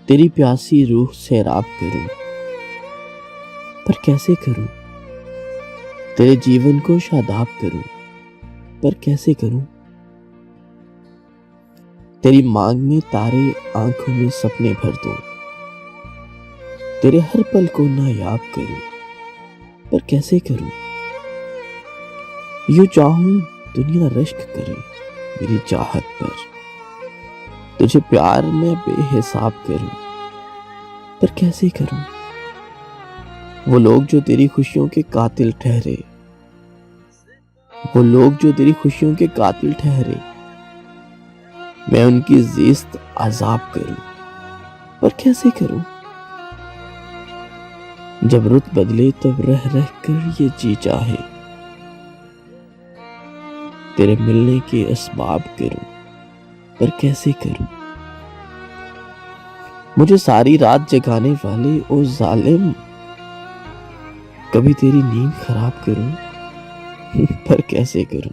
तेरी प्यासी रूह सैराब करूं, पर कैसे करूं? तेरे जीवन को शादाब करूं, पर कैसे करूं? तेरी मांग में तारे, आंखों में सपने भर दूं, तेरे हर पल को नायाब करूं, पर कैसे करूं? यूं चाहूं दुनिया रश्क करे मेरी चाहत पर, तुझे प्यार में बेहिसाब करूं, पर कैसे करूं? वो लोग जो तेरी खुशियों के कातिल ठहरे, वो लोग जो तेरी खुशियों के कातिल ठहरे, मैं उनकी ज़िस्त अज़ाब करूं, पर कैसे करूं? जब रुत बदले तब रह रह कर ये जी चाहे, तेरे मिलने के असबाब करूं, पर कैसे करूं? मुझे सारी रात जगाने वाले ओ जालिम, कभी तेरी नींद खराब करूं, पर कैसे करूं?